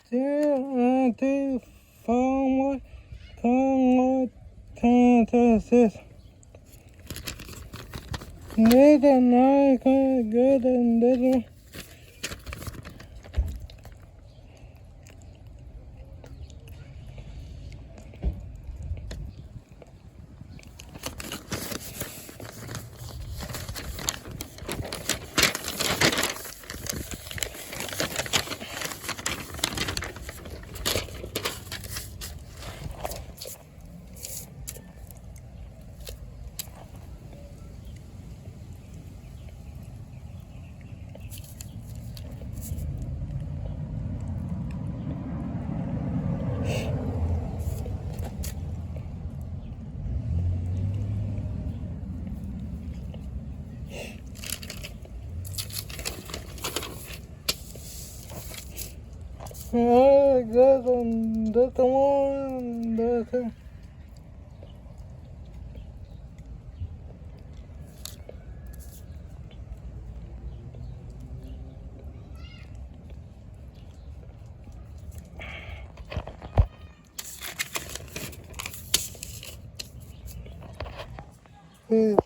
TNT phone con synthesis. Neither night good and little. Good and little one. That's it. Peace.